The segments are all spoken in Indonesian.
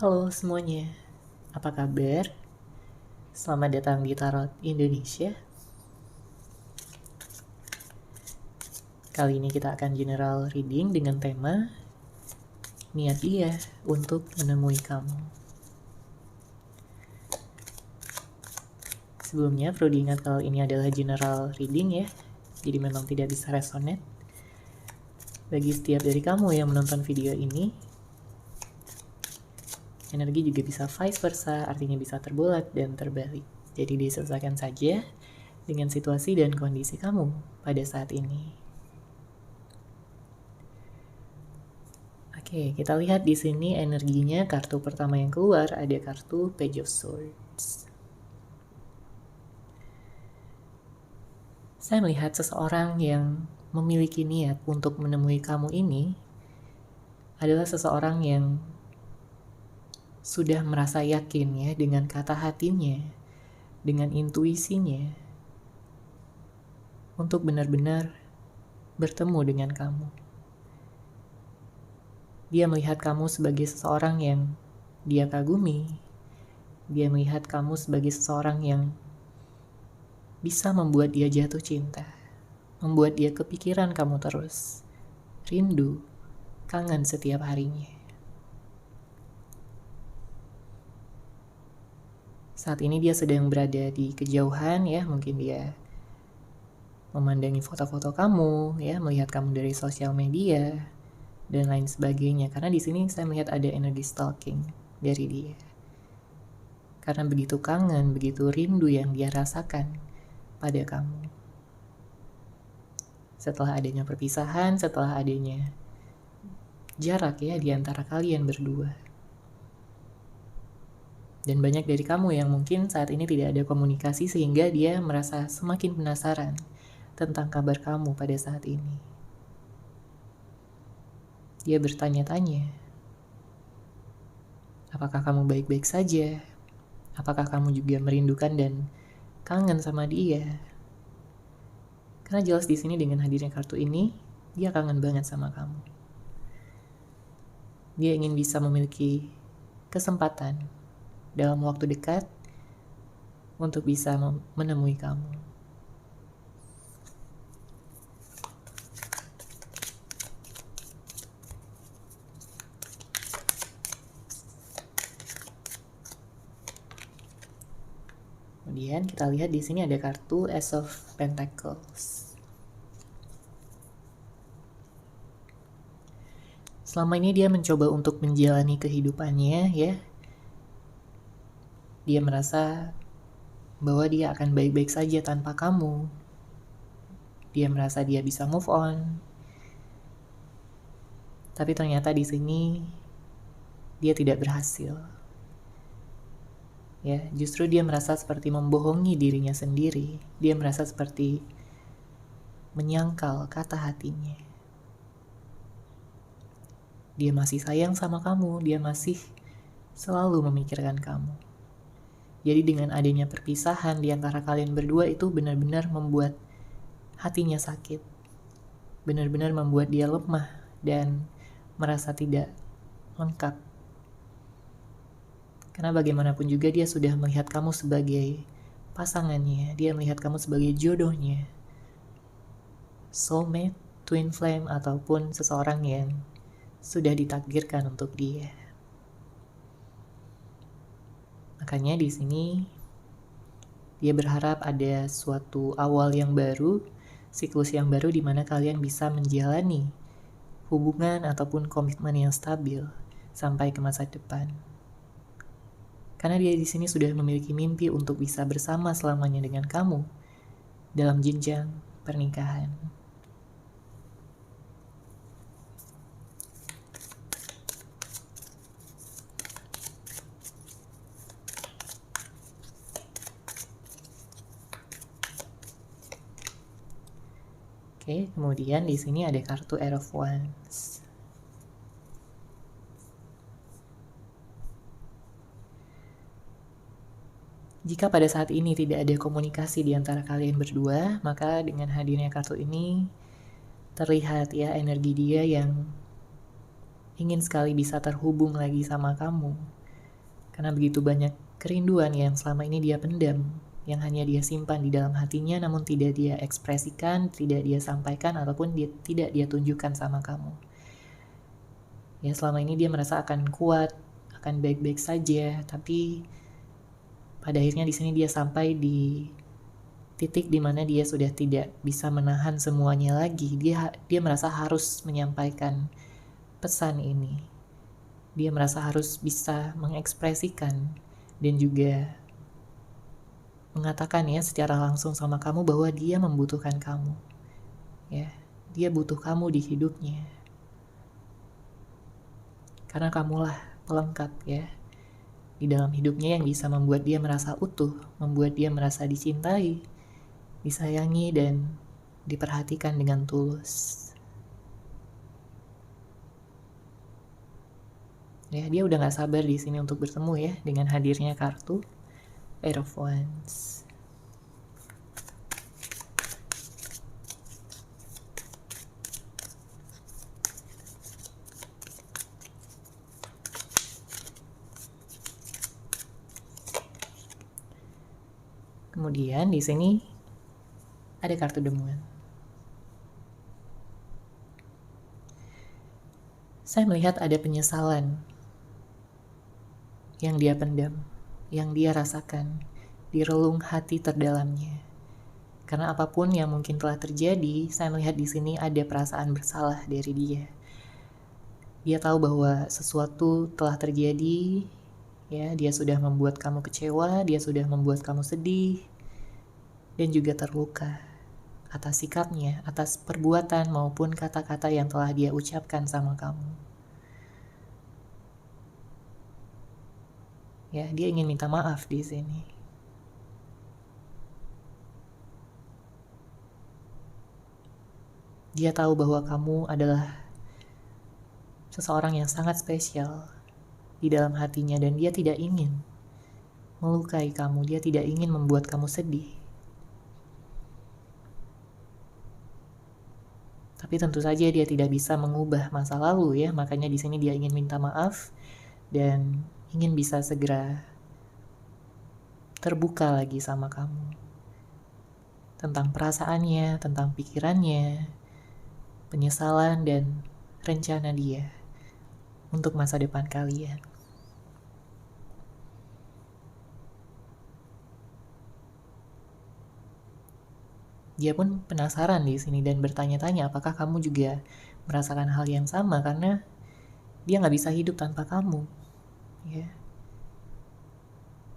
Halo semuanya, apa kabar? Selamat datang di Tarot Indonesia. Kali ini kita akan general reading dengan tema niat dia untuk menemui kamu. Sebelumnya perlu diingat kalau ini adalah general reading ya, jadi memang tidak bisa resonate. Bagi setiap dari kamu yang menonton video ini, energi juga bisa vice versa, artinya bisa terbolak dan terbalik. Jadi disesuaikan saja dengan situasi dan kondisi kamu pada saat ini. Oke, kita lihat di sini energinya. Kartu pertama yang keluar ada kartu Page of Swords. Saya melihat seseorang yang memiliki niat untuk menemui kamu ini adalah seseorang yang sudah merasa yakin ya dengan kata hatinya, dengan intuisinya untuk benar-benar bertemu dengan kamu. Dia melihat kamu sebagai seseorang yang dia kagumi. Dia melihat kamu sebagai seseorang yang bisa membuat dia jatuh cinta, membuat dia kepikiran kamu terus, rindu, kangen setiap harinya. Saat ini dia sedang berada di kejauhan ya, mungkin dia memandangi foto-foto kamu ya, melihat kamu dari sosial media dan lain sebagainya. Karena di sini saya melihat ada energi stalking dari dia. Karena begitu kangen, begitu rindu yang dia rasakan pada kamu. Setelah adanya perpisahan, setelah adanya jarak ya di antara kalian berdua. Dan banyak dari kamu yang mungkin saat ini tidak ada komunikasi sehingga dia merasa semakin penasaran tentang kabar kamu pada saat ini. Dia bertanya-tanya, apakah kamu baik-baik saja? Apakah kamu juga merindukan dan kangen sama dia? Karena jelas di sini dengan hadirnya kartu ini, dia kangen banget sama kamu. Dia ingin bisa memiliki kesempatan dalam waktu dekat untuk bisa menemui kamu. Kemudian kita lihat di sini ada kartu Ace of Pentacles. Selama ini dia mencoba untuk menjalani kehidupannya ya. Dia merasa bahwa dia akan baik-baik saja tanpa kamu. Dia merasa dia bisa move on. Tapi ternyata di sini dia tidak berhasil. Ya, justru dia merasa seperti membohongi dirinya sendiri. Dia merasa seperti menyangkal kata hatinya. Dia masih sayang sama kamu, dia masih selalu memikirkan kamu. Jadi dengan adanya perpisahan di antara kalian berdua itu benar-benar membuat hatinya sakit. Benar-benar membuat dia lemah dan merasa tidak lengkap. Karena bagaimanapun juga dia sudah melihat kamu sebagai pasangannya. Dia melihat kamu sebagai jodohnya. Soulmate, twin flame, ataupun seseorang yang sudah ditakdirkan untuk dia. Makanya di sini dia berharap ada suatu awal yang baru, siklus yang baru di mana kalian bisa menjalani hubungan ataupun komitmen yang stabil sampai ke masa depan. Karena dia di sini sudah memiliki mimpi untuk bisa bersama selamanya dengan kamu dalam jenjang pernikahan. Oke, kemudian di sini ada kartu Air of Wands. Jika pada saat ini tidak ada komunikasi di antara kalian berdua, maka dengan hadirnya kartu ini terlihat ya energi dia yang ingin sekali bisa terhubung lagi sama kamu. Karena begitu banyak kerinduan yang selama ini dia pendam, yang hanya dia simpan di dalam hatinya namun tidak dia ekspresikan, tidak dia sampaikan, ataupun tidak dia tunjukkan sama kamu. Ya, selama ini dia merasa akan kuat, akan baik-baik saja, tapi pada akhirnya di sini dia sampai di titik dimana dia sudah tidak bisa menahan semuanya lagi. Dia merasa harus menyampaikan pesan ini. Dia merasa harus bisa mengekspresikan dan juga mengatakan ya secara langsung sama kamu bahwa dia membutuhkan kamu. Ya, dia butuh kamu di hidupnya. Karena kamulah pelengkap ya di dalam hidupnya yang bisa membuat dia merasa utuh, membuat dia merasa dicintai, disayangi, dan diperhatikan dengan tulus. Ya, dia udah gak sabar di sini untuk bertemu ya dengan hadirnya kartu Eight of Wands. Kemudian di sini ada kartu The Moon. Saya melihat ada penyesalan yang dia pendam, yang dia rasakan di relung hati terdalamnya. Karena apapun yang mungkin telah terjadi, saya melihat di sini ada perasaan bersalah dari dia. Dia tahu bahwa sesuatu telah terjadi, ya, dia sudah membuat kamu kecewa, dia sudah membuat kamu sedih, dan juga terluka atas sikapnya, atas perbuatan maupun kata-kata yang telah dia ucapkan sama kamu. Ya, dia ingin minta maaf di sini. Dia tahu bahwa kamu adalah seseorang yang sangat spesial di dalam hatinya dan dia tidak ingin melukai kamu, dia tidak ingin membuat kamu sedih. Tapi tentu saja dia tidak bisa mengubah masa lalu ya, makanya di sini dia ingin minta maaf dan ingin bisa segera terbuka lagi sama kamu. Tentang perasaannya, tentang pikirannya, penyesalan dan rencana dia untuk masa depan kalian. Dia pun penasaran di sini dan bertanya-tanya apakah kamu juga merasakan hal yang sama, karena dia nggak bisa hidup tanpa kamu. Ya.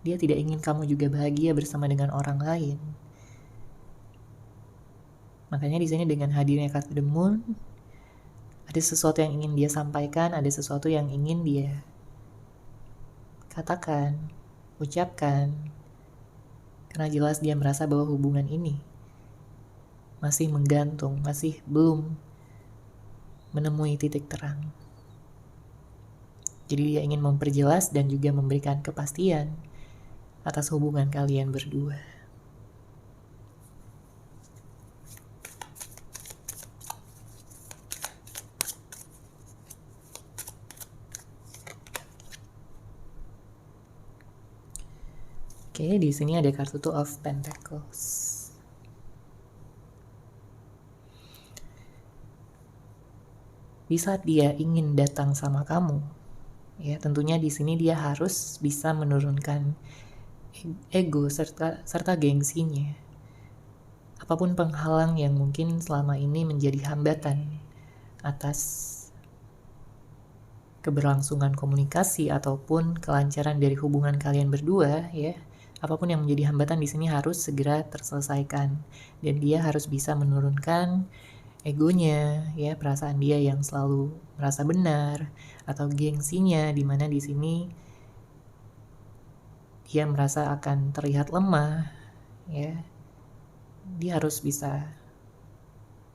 Dia tidak ingin kamu juga bahagia bersama dengan orang lain. Makanya di sini dengan hadirnya kartu The Moon, ada sesuatu yang ingin dia sampaikan, ada sesuatu yang ingin dia katakan, ucapkan. Karena jelas dia merasa bahwa hubungan ini masih menggantung, masih belum menemui titik terang. Jadi dia ingin memperjelas dan juga memberikan kepastian atas hubungan kalian berdua. Oke, di sini ada kartu Two of Pentacles. Di saat dia ingin datang sama kamu, ya tentunya di sini dia harus bisa menurunkan ego serta gengsinya. Apapun penghalang yang mungkin selama ini menjadi hambatan atas keberlangsungan komunikasi ataupun kelancaran dari hubungan kalian berdua, ya, apapun yang menjadi hambatan di sini harus segera terselesaikan dan dia harus bisa menurunkan egonya, ya, perasaan dia yang selalu merasa benar atau gengsinya, di mana di sini dia merasa akan terlihat lemah, ya. Dia harus bisa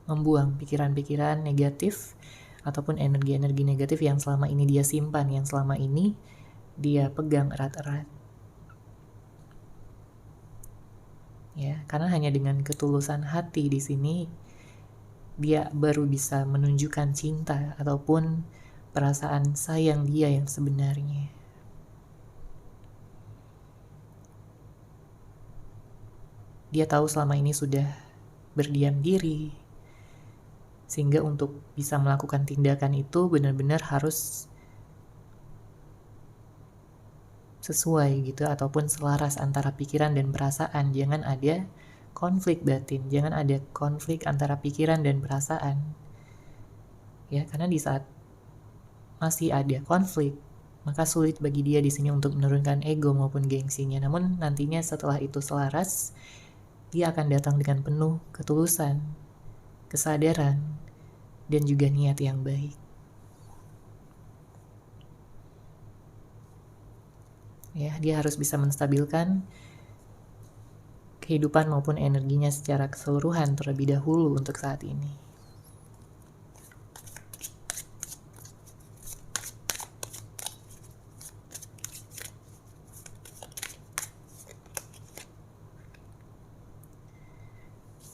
membuang pikiran-pikiran negatif ataupun energi-energi negatif yang selama ini dia simpan, yang selama ini dia pegang erat-erat. Ya, karena hanya dengan ketulusan hati di sini dia baru bisa menunjukkan cinta ataupun perasaan sayang dia yang sebenarnya. Dia tahu selama ini sudah berdiam diri, sehingga untuk bisa melakukan tindakan itu benar-benar harus sesuai gitu, ataupun selaras antara pikiran dan perasaan. Jangan ada konflik batin, jangan ada konflik antara pikiran dan perasaan. Ya, karena di saat masih ada konflik, maka sulit bagi dia di sini untuk menurunkan ego maupun gengsinya. Namun nantinya setelah itu selaras, dia akan datang dengan penuh ketulusan, kesadaran, dan juga niat yang baik. Ya, dia harus bisa menstabilkan kehidupan maupun energinya secara keseluruhan terlebih dahulu untuk saat ini.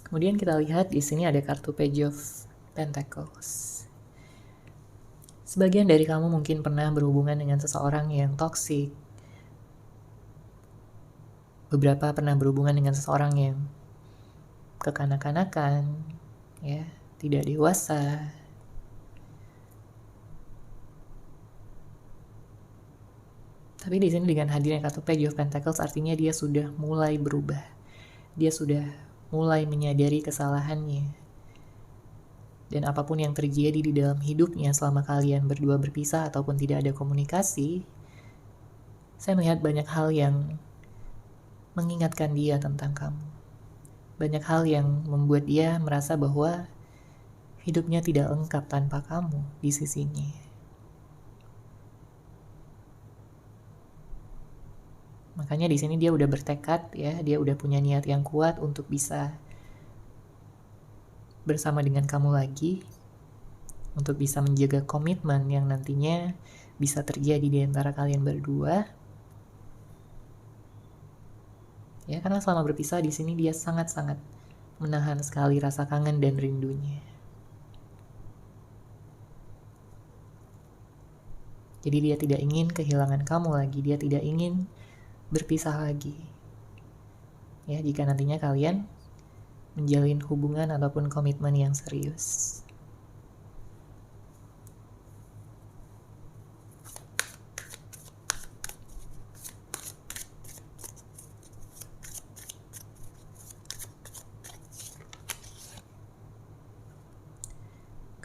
Kemudian kita lihat di sini ada kartu Page of Pentacles. Sebagian dari kamu mungkin pernah berhubungan dengan seseorang yang toksik. Beberapa pernah berhubungan dengan seseorang yang kekanak-kanakan, ya, tidak dewasa. Tapi di sini dengan hadirnya kartu Page of Pentacles artinya dia sudah mulai berubah. Dia sudah mulai menyadari kesalahannya. Dan apapun yang terjadi di dalam hidupnya selama kalian berdua berpisah ataupun tidak ada komunikasi, saya melihat banyak hal yang mengingatkan dia tentang kamu. Banyak hal yang membuat dia merasa bahwa hidupnya tidak lengkap tanpa kamu di sisinya. Makanya di sini dia udah bertekad, ya, dia udah punya niat yang kuat untuk bisa bersama dengan kamu lagi, untuk bisa menjaga komitmen yang nantinya bisa terjadi di antara kalian berdua. Ya, karena selama berpisah di sini dia sangat-sangat menahan sekali rasa kangen dan rindunya. Jadi dia tidak ingin kehilangan kamu lagi, dia tidak ingin berpisah lagi. Ya, jika nantinya kalian menjalin hubungan ataupun komitmen yang serius.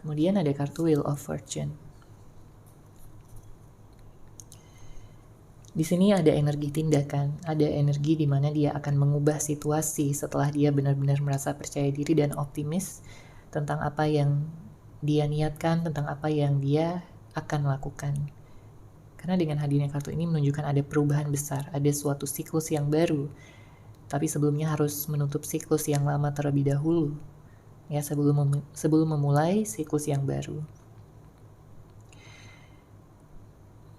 Kemudian ada kartu Wheel of Fortune. Di sini ada energi tindakan, ada energi di mana dia akan mengubah situasi setelah dia benar-benar merasa percaya diri dan optimis tentang apa yang dia niatkan, tentang apa yang dia akan lakukan. Karena dengan hadirnya kartu ini menunjukkan ada perubahan besar, ada suatu siklus yang baru. Tapi sebelumnya harus menutup siklus yang lama terlebih dahulu. Ya, sebelum memulai siklus yang baru.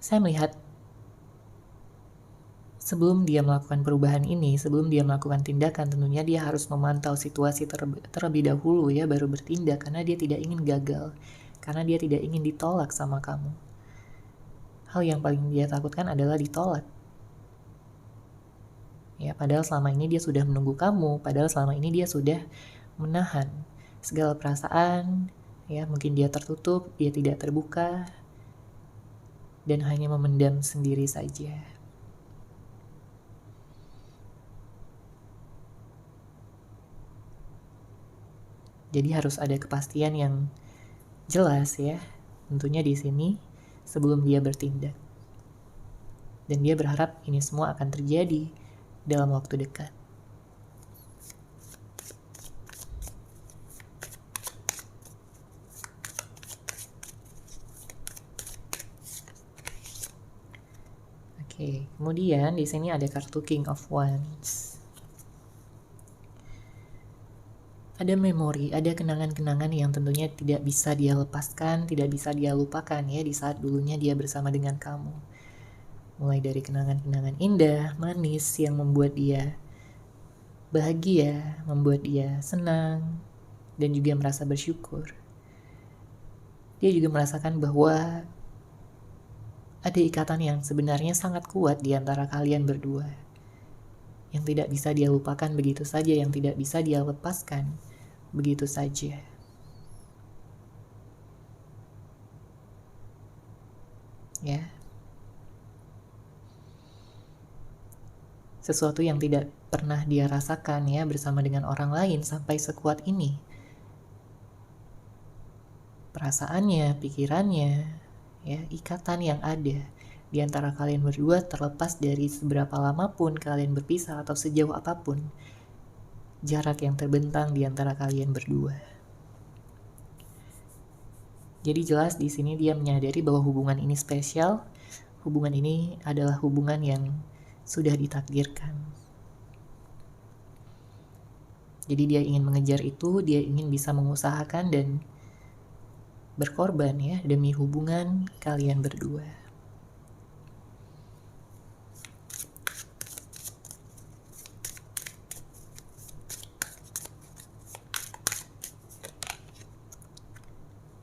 Saya melihat sebelum dia melakukan perubahan ini, sebelum dia melakukan tindakan, tentunya dia harus memantau situasi terlebih dahulu, ya, baru bertindak, karena dia tidak ingin gagal, karena dia tidak ingin ditolak sama kamu. Hal yang paling dia takutkan adalah ditolak. Ya, padahal selama ini dia sudah menunggu kamu, padahal selama ini dia sudah menahan segala perasaan, ya, mungkin dia tertutup, dia tidak terbuka, dan hanya memendam sendiri saja. Jadi harus ada kepastian yang jelas, ya, tentunya di sini sebelum dia bertindak. Dan dia berharap ini semua akan terjadi dalam waktu dekat. Oke, kemudian di sini ada kartu King of Wands. Ada memori, ada kenangan-kenangan yang tentunya tidak bisa dia lepaskan, tidak bisa dia lupakan, ya, di saat dulunya dia bersama dengan kamu. Mulai dari kenangan-kenangan indah, manis yang membuat dia bahagia, membuat dia senang, dan juga merasa bersyukur. Dia juga merasakan bahwa ada ikatan yang sebenarnya sangat kuat di antara kalian berdua. yang tidak bisa dia lupakan begitu saja, yang tidak bisa dia lepaskan begitu saja. Ya. Sesuatu yang tidak pernah dia rasakan ya bersama dengan orang lain sampai sekuat ini. Perasaannya, pikirannya, ya, ikatan yang ada di antara kalian berdua terlepas dari seberapa lama pun kalian berpisah atau sejauh apapun jarak yang terbentang di antara kalian berdua. Jadi jelas di sini dia menyadari bahwa hubungan ini spesial, hubungan ini adalah hubungan yang sudah ditakdirkan. Jadi dia ingin mengejar itu, dia ingin bisa mengusahakan dan berkorban ya demi hubungan kalian berdua.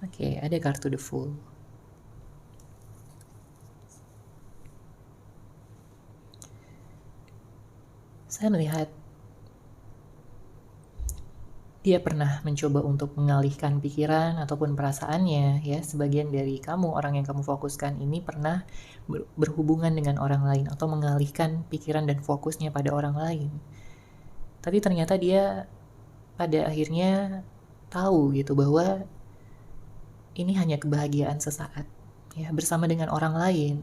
Oke, ada kartu The Fool. Saya melihat dia pernah mencoba untuk mengalihkan pikiran ataupun perasaannya ya. Sebagian dari kamu, orang yang kamu fokuskan ini pernah berhubungan dengan orang lain atau mengalihkan pikiran dan fokusnya pada orang lain. Tapi ternyata dia pada akhirnya tahu gitu bahwa ini hanya kebahagiaan sesaat ya, bersama dengan orang lain.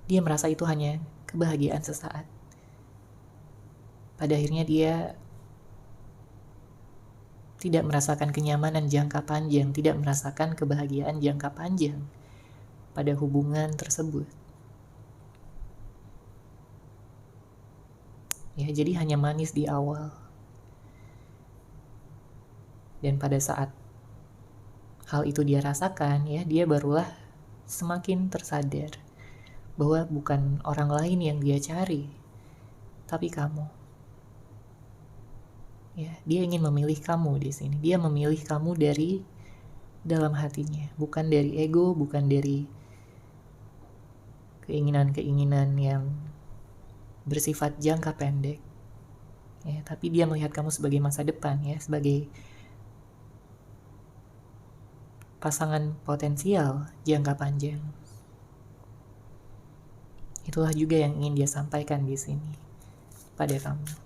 Dia merasa itu hanya kebahagiaan sesaat. Pada akhirnya dia tidak merasakan kenyamanan jangka panjang, tidak merasakan kebahagiaan jangka panjang pada hubungan tersebut. Ya, jadi hanya manis di awal. Dan pada saat hal itu dia rasakan, ya, dia barulah semakin tersadar bahwa bukan orang lain yang dia cari, tapi kamu. Ya, dia ingin memilih kamu di sini. Dia memilih kamu dari dalam hatinya, bukan dari ego, bukan dari keinginan-keinginan yang bersifat jangka pendek. Ya, tapi dia melihat kamu sebagai masa depan ya, sebagai pasangan potensial jangka panjang. Itulah juga yang ingin dia sampaikan di sini pada kamu.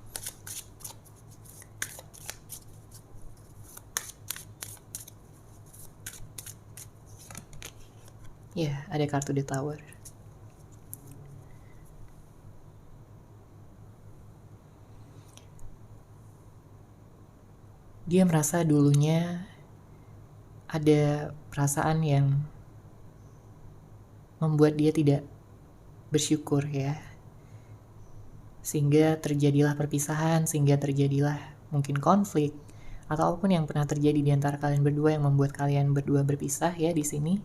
Ya, ada kartu The Tower. Dia merasa dulunya ada perasaan yang membuat dia tidak bersyukur ya. Sehingga terjadilah perpisahan, sehingga terjadilah mungkin konflik atau apapun yang pernah terjadi di antara kalian berdua yang membuat kalian berdua berpisah ya di sini.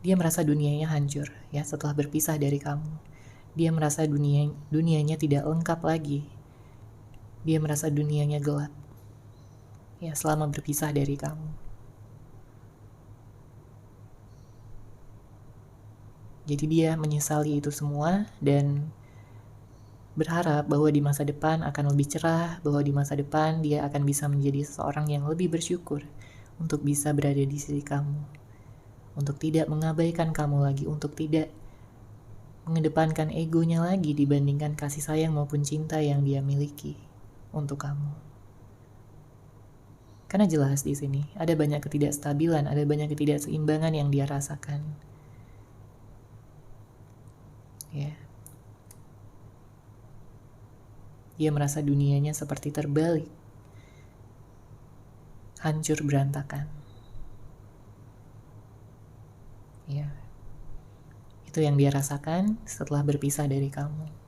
Dia merasa dunianya hancur ya setelah berpisah dari kamu. Dia merasa dunianya tidak lengkap lagi. Dia merasa dunianya gelap ya selama berpisah dari kamu. Jadi dia menyesali itu semua dan berharap bahwa di masa depan akan lebih cerah, bahwa di masa depan dia akan bisa menjadi seseorang yang lebih bersyukur untuk bisa berada di sisi kamu. Untuk tidak mengabaikan kamu lagi, untuk tidak mengedepankan egonya lagi dibandingkan kasih sayang maupun cinta yang dia miliki untuk kamu. Karena jelas di sini ada banyak ketidakstabilan, ada banyak ketidakseimbangan yang dia rasakan. Ya. Dia merasa dunianya seperti terbalik. Hancur berantakan. Ya. Itu yang dia rasakan setelah berpisah dari kamu.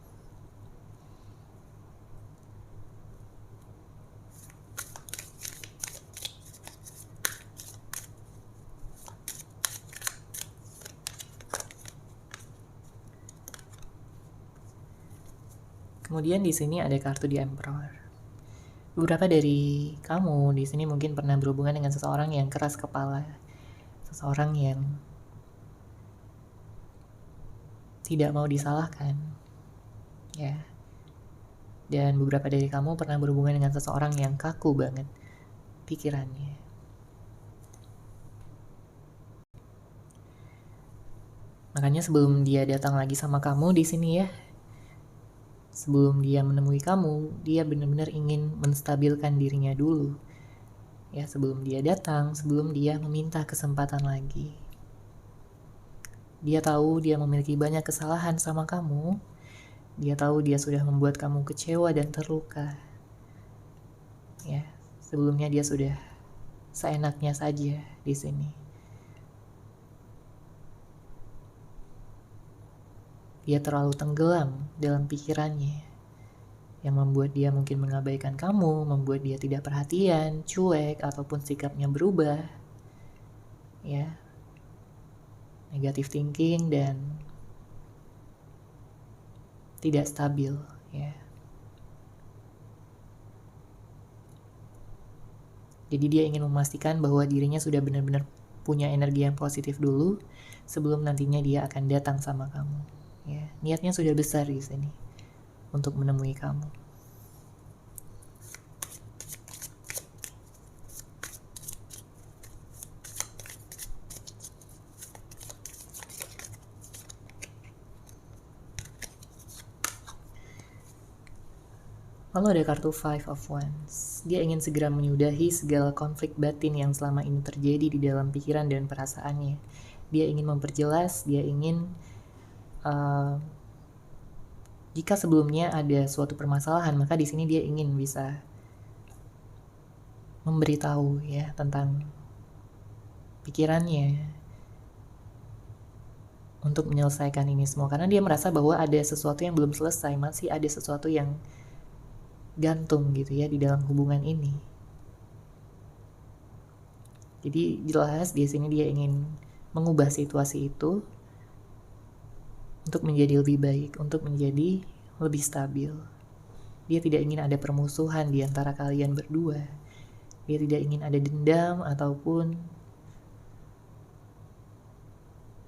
Kemudian di sini ada kartu The Emperor. Beberapa dari kamu di sini mungkin pernah berhubungan dengan seseorang yang keras kepala, seseorang yang tidak mau disalahkan, ya. Dan beberapa dari kamu pernah berhubungan dengan seseorang yang kaku banget pikirannya. Makanya sebelum dia datang lagi sama kamu di sini ya, sebelum dia menemui kamu, dia benar-benar ingin menstabilkan dirinya dulu. Ya, sebelum dia datang, sebelum dia meminta kesempatan lagi. Dia tahu dia memiliki banyak kesalahan sama kamu. Dia tahu dia sudah membuat kamu kecewa dan terluka. Ya, sebelumnya dia sudah seenaknya saja di sini. Dia terlalu tenggelam dalam pikirannya, yang membuat dia mungkin mengabaikan kamu, membuat dia tidak perhatian, cuek, ataupun sikapnya berubah. Ya, negative thinking dan tidak stabil, ya. Jadi dia ingin memastikan bahwa dirinya sudah benar-benar punya energi yang positif dulu sebelum nantinya dia akan datang sama kamu. Ya, niatnya sudah besar di sini untuk menemui kamu. Lalu ada kartu Five of Wands. Dia ingin segera menyudahi segala konflik batin yang selama ini terjadi di dalam pikiran dan perasaannya. Dia ingin memperjelas, dia ingin jika sebelumnya ada suatu permasalahan, maka di sini dia ingin bisa memberitahu ya tentang pikirannya untuk menyelesaikan ini semua, karena dia merasa bahwa ada sesuatu yang belum selesai, masih ada sesuatu yang gantung gitu ya di dalam hubungan ini. Jadi jelas di sini dia ingin mengubah situasi itu untuk menjadi lebih baik, untuk menjadi lebih stabil. Dia tidak ingin ada permusuhan di antara kalian berdua. Dia tidak ingin ada dendam ataupun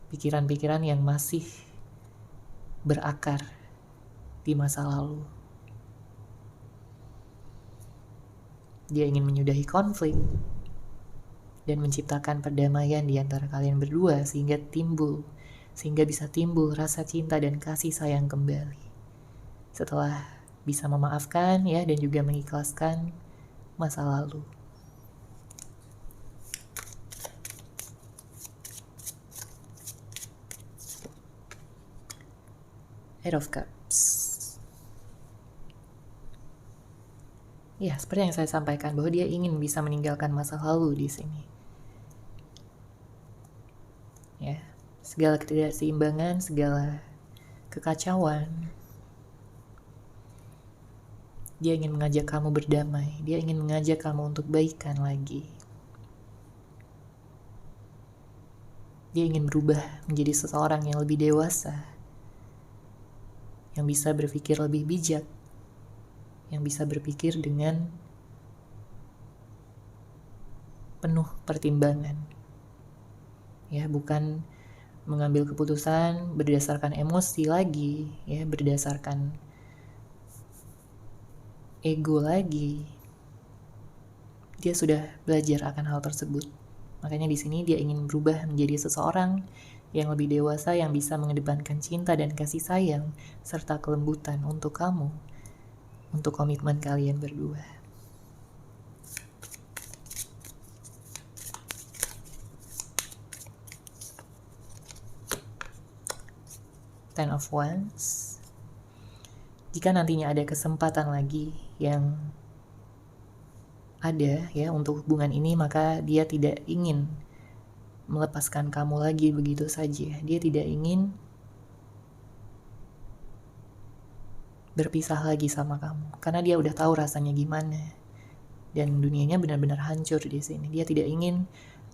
pikiran-pikiran yang masih berakar di masa lalu. Dia ingin menyudahi konflik dan menciptakan perdamaian di antara kalian berdua sehingga bisa timbul rasa cinta dan kasih sayang kembali. Setelah bisa memaafkan ya dan juga mengikhlaskan masa lalu. Eight of Cups. Ya, seperti yang saya sampaikan bahwa dia ingin bisa meninggalkan masa lalu di sini. Ya, segala ketidakseimbangan, segala kekacauan. Dia ingin mengajak kamu berdamai. Dia ingin mengajak kamu untuk baikan lagi. Dia ingin berubah menjadi seseorang yang lebih dewasa, yang bisa berpikir lebih bijak, yang bisa berpikir dengan penuh pertimbangan. Ya, bukan mengambil keputusan berdasarkan emosi lagi, ya, berdasarkan ego lagi. Dia sudah belajar akan hal tersebut. Makanya di sini dia ingin berubah menjadi seseorang yang lebih dewasa, yang bisa mengedepankan cinta dan kasih sayang serta kelembutan untuk kamu, untuk komitmen kalian berdua. Ten of Wands. Jika nantinya ada kesempatan lagi yang ada ya untuk hubungan ini, maka dia tidak ingin melepaskan kamu lagi begitu saja. Dia tidak ingin berpisah lagi sama kamu karena dia udah tahu rasanya gimana dan dunianya benar-benar hancur di sini. Dia tidak ingin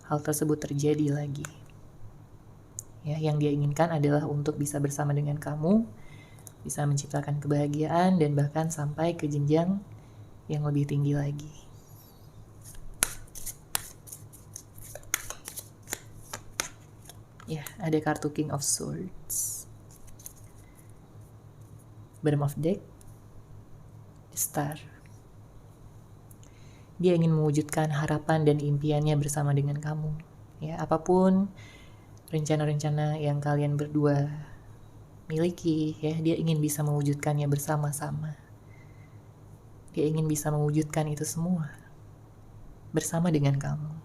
hal tersebut terjadi lagi. Ya, yang dia inginkan adalah untuk bisa bersama dengan kamu, bisa menciptakan kebahagiaan dan bahkan sampai ke jenjang yang lebih tinggi lagi. Ya, ada kartu King of Swords, Bottom of Deck, besar. Dia ingin mewujudkan harapan dan impiannya bersama dengan kamu. Ya, apapun rencana-rencana yang kalian berdua miliki, ya, dia ingin bisa mewujudkannya bersama-sama. Dia ingin bisa mewujudkan itu semua bersama dengan kamu.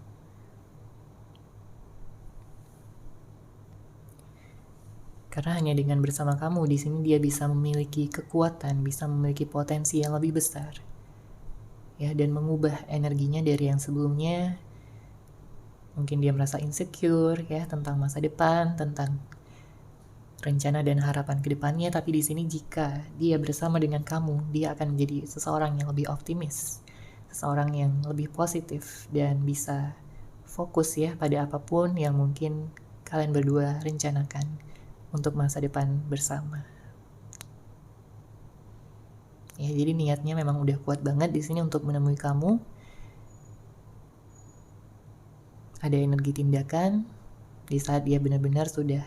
Karena hanya dengan bersama kamu di sini dia bisa memiliki kekuatan, bisa memiliki potensi yang lebih besar. Ya, dan mengubah energinya dari yang sebelumnya. Mungkin dia merasa insecure ya tentang masa depan, tentang rencana dan harapan ke depannya, tapi di sini jika dia bersama dengan kamu, dia akan menjadi seseorang yang lebih optimis, seseorang yang lebih positif dan bisa fokus ya pada apapun yang mungkin kalian berdua rencanakan untuk masa depan bersama. Ya, jadi niatnya memang udah kuat banget di sini untuk menemui kamu. Ada energi tindakan di saat dia benar-benar sudah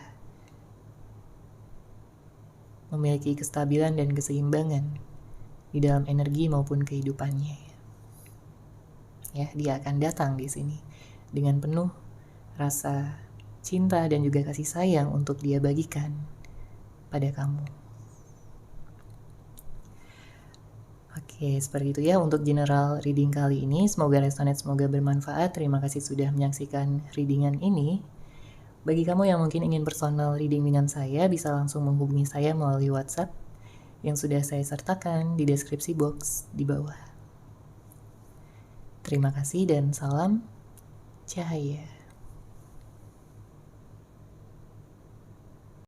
memiliki kestabilan dan keseimbangan di dalam energi maupun kehidupannya. Ya, dia akan datang di sini dengan penuh rasa cinta dan juga kasih sayang untuk dia bagikan pada kamu. Oke, seperti itu ya untuk general reading kali ini. Semoga resonate, semoga bermanfaat. Terima kasih sudah menyaksikan readingan ini. Bagi kamu yang mungkin ingin personal reading dengan saya, bisa langsung menghubungi saya melalui WhatsApp yang sudah saya sertakan di deskripsi box di bawah. Terima kasih dan salam cahaya.